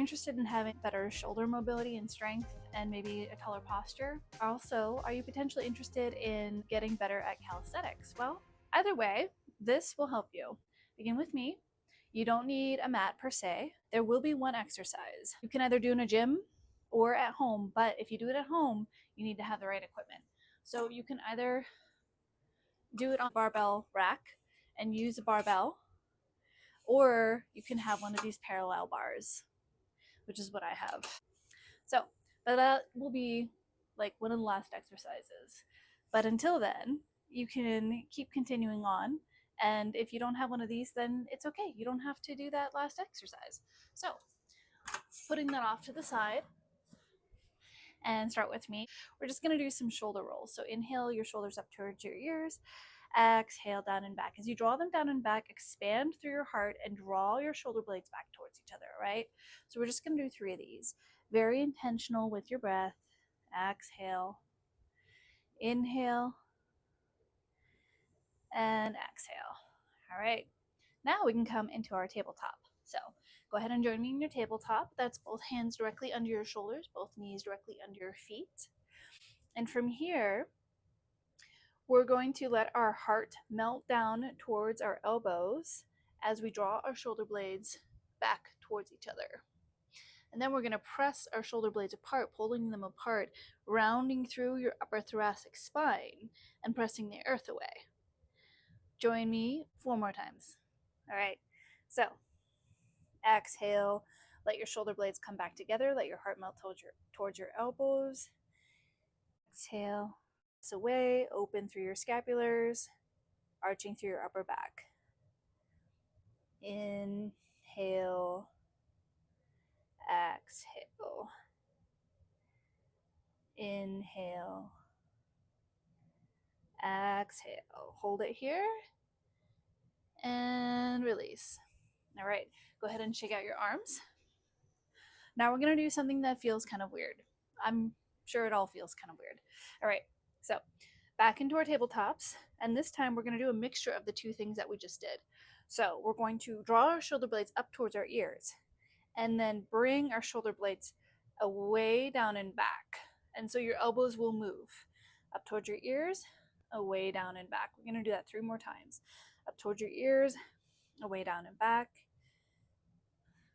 interested in having better shoulder mobility and strength and maybe a taller posture? Also, are you potentially interested in getting better at calisthenics? Well, either way, this will help you. Begin with me. You don't need a mat per se. There will be one exercise. You can either do in a gym or at home, but if you do it at home, you need to have the right equipment. So you can either do it on a barbell rack and use a barbell, or you can have one of these parallel bars, which is what I have. So, but that will be like one of the last exercises. But until then, you can keep continuing on. And if you don't have one of these, then it's okay. You don't have to do that last exercise. So, putting that off to the side, and start with me. We're just going to do some shoulder rolls. So inhale your shoulders up towards your ears. Exhale down and back. As you draw them down and back, expand through your heart and draw your shoulder blades back towards each other, right? So we're just going to do 3 of these. Very intentional with your breath. Exhale. Inhale. And exhale. All right. Now we can come into our tabletop. So go ahead and join me in your tabletop. That's both hands directly under your shoulders, both knees directly under your feet. And from here, we're going to let our heart melt down towards our elbows as we draw our shoulder blades back towards each other. And then we're going to press our shoulder blades apart, pulling them apart, rounding through your upper thoracic spine and pressing the earth away. Join me 4 more times. All right, so exhale, let your shoulder blades come back together, let your heart melt towards your elbows. Exhale, press away, open through your scapulars, arching through your upper back. Inhale, exhale, inhale, exhale. Hold it here and release. All right, go ahead and shake out your arms. Now we're going to do something that feels kind of weird. I'm sure it all feels kind of weird. All right, so back into our tabletops, and this time we're going to do a mixture of the 2 things that we just did. So we're going to draw our shoulder blades up towards our ears and then bring our shoulder blades away down and back. And so your elbows will move up towards your ears, away down and back. We're going to do that 3 more times. Up towards your ears, away down and back.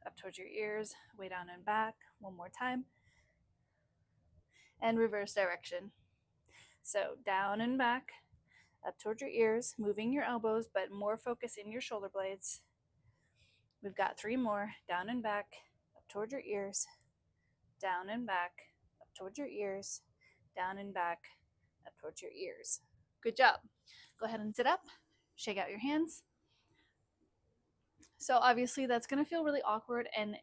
Up towards your ears, way down and back. 1 more time. And reverse direction. So down and back, up towards your ears, moving your elbows, but more focus in your shoulder blades. We've got 3 more. Down and back, up towards your ears, down and back, up towards your ears, down and back, up towards your ears. Good job. Go ahead and sit up, shake out your hands. So obviously that's going to feel really awkward, and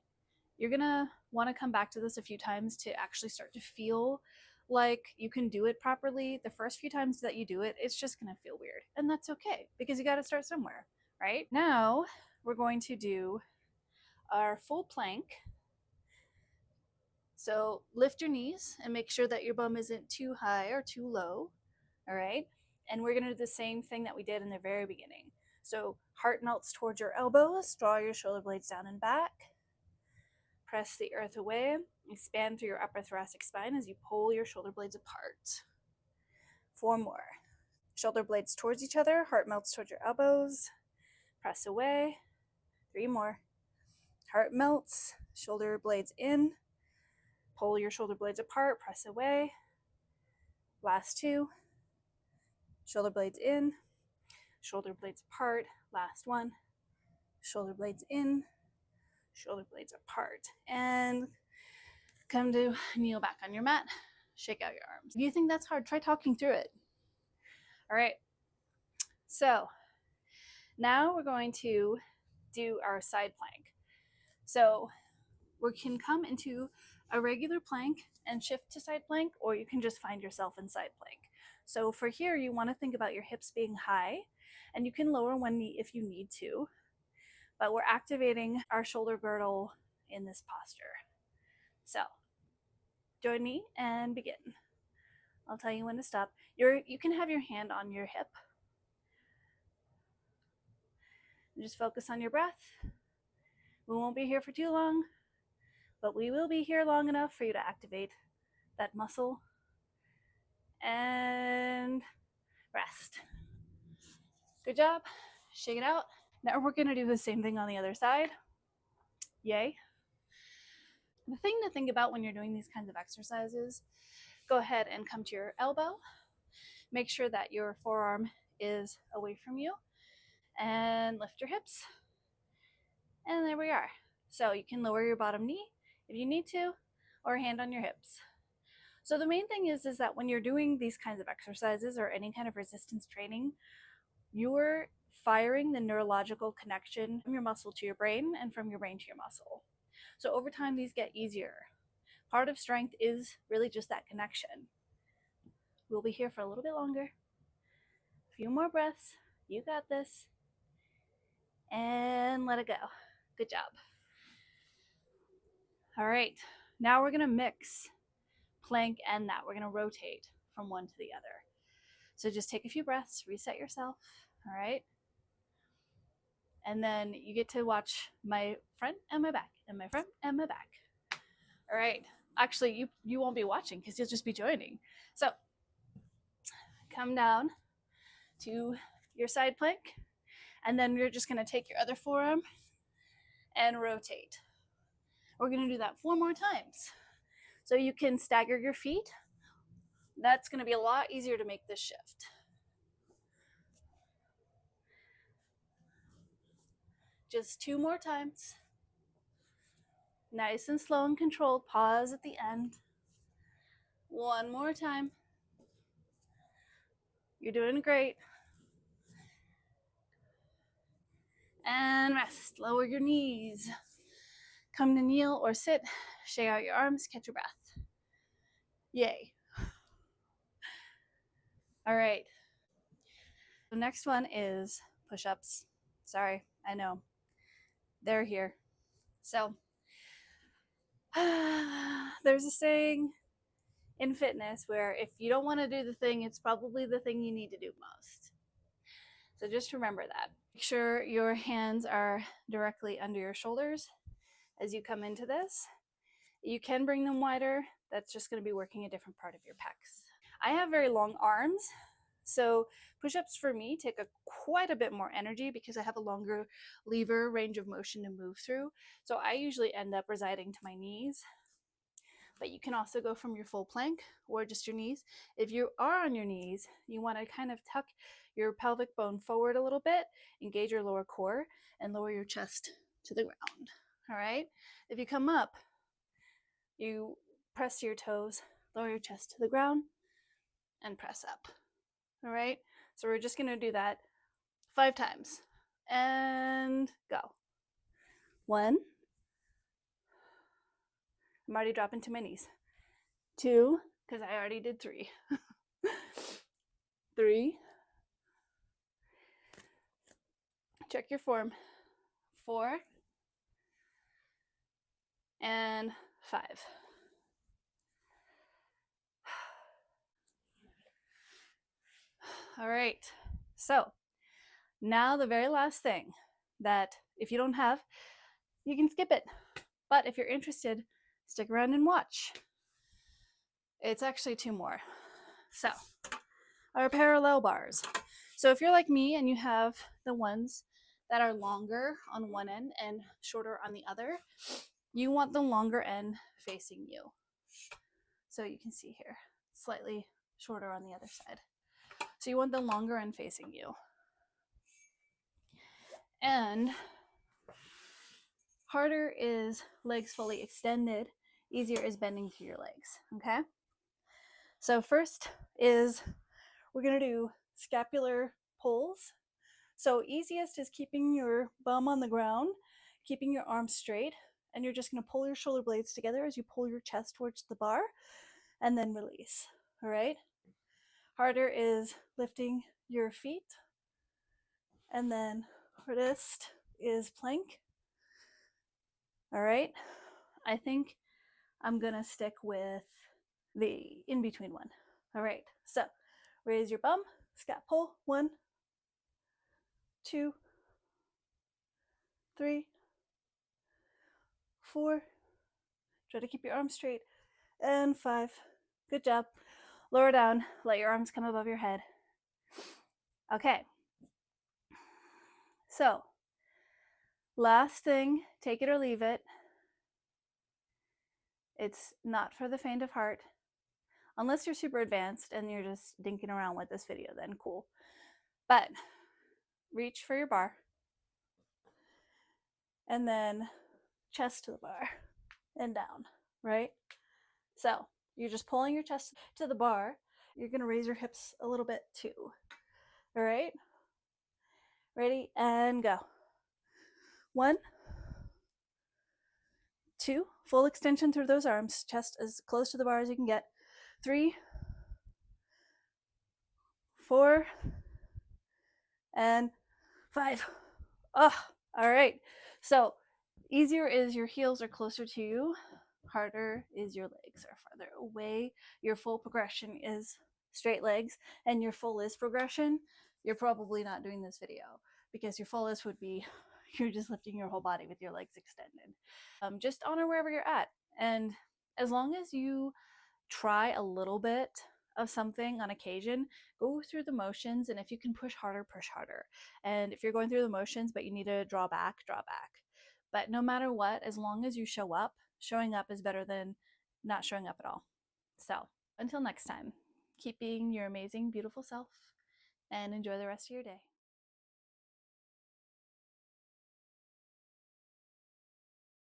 you're going to want to come back to this a few times to actually start to feel like you can do it properly. The first few times that you do it, it's just going to feel weird, and that's okay because you got to start somewhere, right? Now we're going to do our full plank. So lift your knees and make sure that your bum isn't too high or too low, all right? And we're going to do the same thing that we did in the very beginning. So heart melts towards your elbows, draw your shoulder blades down and back, press the earth away, expand through your upper thoracic spine as you pull your shoulder blades apart. 4 more. Shoulder blades towards each other, heart melts towards your elbows, press away. 3 more. Heart melts, shoulder blades in, pull your shoulder blades apart, press away. Last 2. Shoulder blades in, shoulder blades apart. Last 1. Shoulder blades in, shoulder blades apart. And come to kneel back on your mat. Shake out your arms. If you think that's hard, try talking through it. All right. So now we're going to do our side plank. So we can come into a regular plank and shift to side plank, or you can just find yourself in side plank. So for here, you want to think about your hips being high, and you can lower one knee if you need to, but we're activating our shoulder girdle in this posture. So join me and begin. I'll tell you when to stop. You can have your hand on your hip. And just focus on your breath. We won't be here for too long, but we will be here long enough for you to activate that muscle. And rest. Good job. Shake it out. Now we're gonna do the same thing on the other side. Yay. The thing to think about when you're doing these kinds of exercises, go ahead and come to your elbow. Make sure that your forearm is away from you and lift your hips. And there we are. So you can lower your bottom knee if you need to, or hand on your hips. So the main thing is that when you're doing these kinds of exercises or any kind of resistance training, you're firing the neurological connection from your muscle to your brain and from your brain to your muscle. So over time, these get easier. Part of strength is really just that connection. We'll be here for a little bit longer. A few more breaths. You got this. And let it go. Good job. All right, now we're gonna mix plank and that. We're gonna rotate from one to the other. So just take a few breaths, reset yourself, all right? And then you get to watch my front and my back, and my front and my back. All right, actually you won't be watching because you'll just be joining. So come down to your side plank, and then you're just gonna take your other forearm and rotate. We're gonna do that 4 more times. So you can stagger your feet. That's gonna be a lot easier to make this shift. Just 2 more times. Nice and slow and controlled. Pause at the end. 1 more time. You're doing great. And rest. Lower your knees. Come to kneel or sit. Shake out your arms. Catch your breath. Yay. All right. The next one is push-ups. Sorry, I know. They're here. So, there's a saying in fitness where if you don't want to do the thing, it's probably the thing you need to do most. So just remember that. Make sure your hands are directly under your shoulders as you come into this. You can bring them wider. That's just going to be working a different part of your pecs. I have very long arms, so push-ups for me take quite a bit more energy because I have a longer lever range of motion to move through. So I usually end up residing to my knees. But you can also go from your full plank or just your knees. If you are on your knees, you want to kind of tuck your pelvic bone forward a little bit, engage your lower core, and lower your chest to the ground. All right? If you come up, you press your toes, lower your chest to the ground, and press up. All right? So we're just going to do that 5 times. And go. 1. I'm already dropping to my knees. 2, because I already did 3. 3. Check your form. 4. And 5. All right. So now the very last thing that if you don't have, you can skip it. But if you're interested, stick around and watch. It's actually 2 more. So our parallel bars. So if you're like me and you have the ones that are longer on one end and shorter on the other, you want the longer end facing you. So you can see here, slightly shorter on the other side. So you want the longer end facing you. And harder is legs fully extended, easier is bending through your legs, okay? So first is we're gonna do scapular pulls. So easiest is keeping your bum on the ground, keeping your arms straight, and you're just gonna pull your shoulder blades together as you pull your chest towards the bar, and then release, all right? Harder is lifting your feet, and then hardest is plank. All right, I think I'm gonna stick with the in-between one. All right, so raise your bum, scat pull, 1, 2, 3, 4, Try to keep your arms straight. And 5. Good job. Lower down. Let your arms come above your head. Okay. So, last thing, take it or leave it. It's not for the faint of heart. Unless you're super advanced and you're just dinking around with this video, then cool. But reach for your bar. And then chest to the bar and down, right? So you're just pulling your chest to the bar. You're going to raise your hips a little bit too. All right? Ready? And go. 1, 2, full extension through those arms. Chest as close to the bar as you can get. 3, 4, and 5. Oh, all right. So easier is your heels are closer to you. Harder is your legs are farther away. Your full progression is straight legs, and your fullest progression, you're probably not doing this video because your fullest would be you're just lifting your whole body with your legs extended. Just honor wherever you're at. And as long as you try a little bit of something on occasion, go through the motions, and if you can push harder, push harder. And if you're going through the motions but you need to draw back, draw back. But no matter what, as long as you show up, showing up is better than not showing up at all. So until next time, keep being your amazing, beautiful self and enjoy the rest of your day.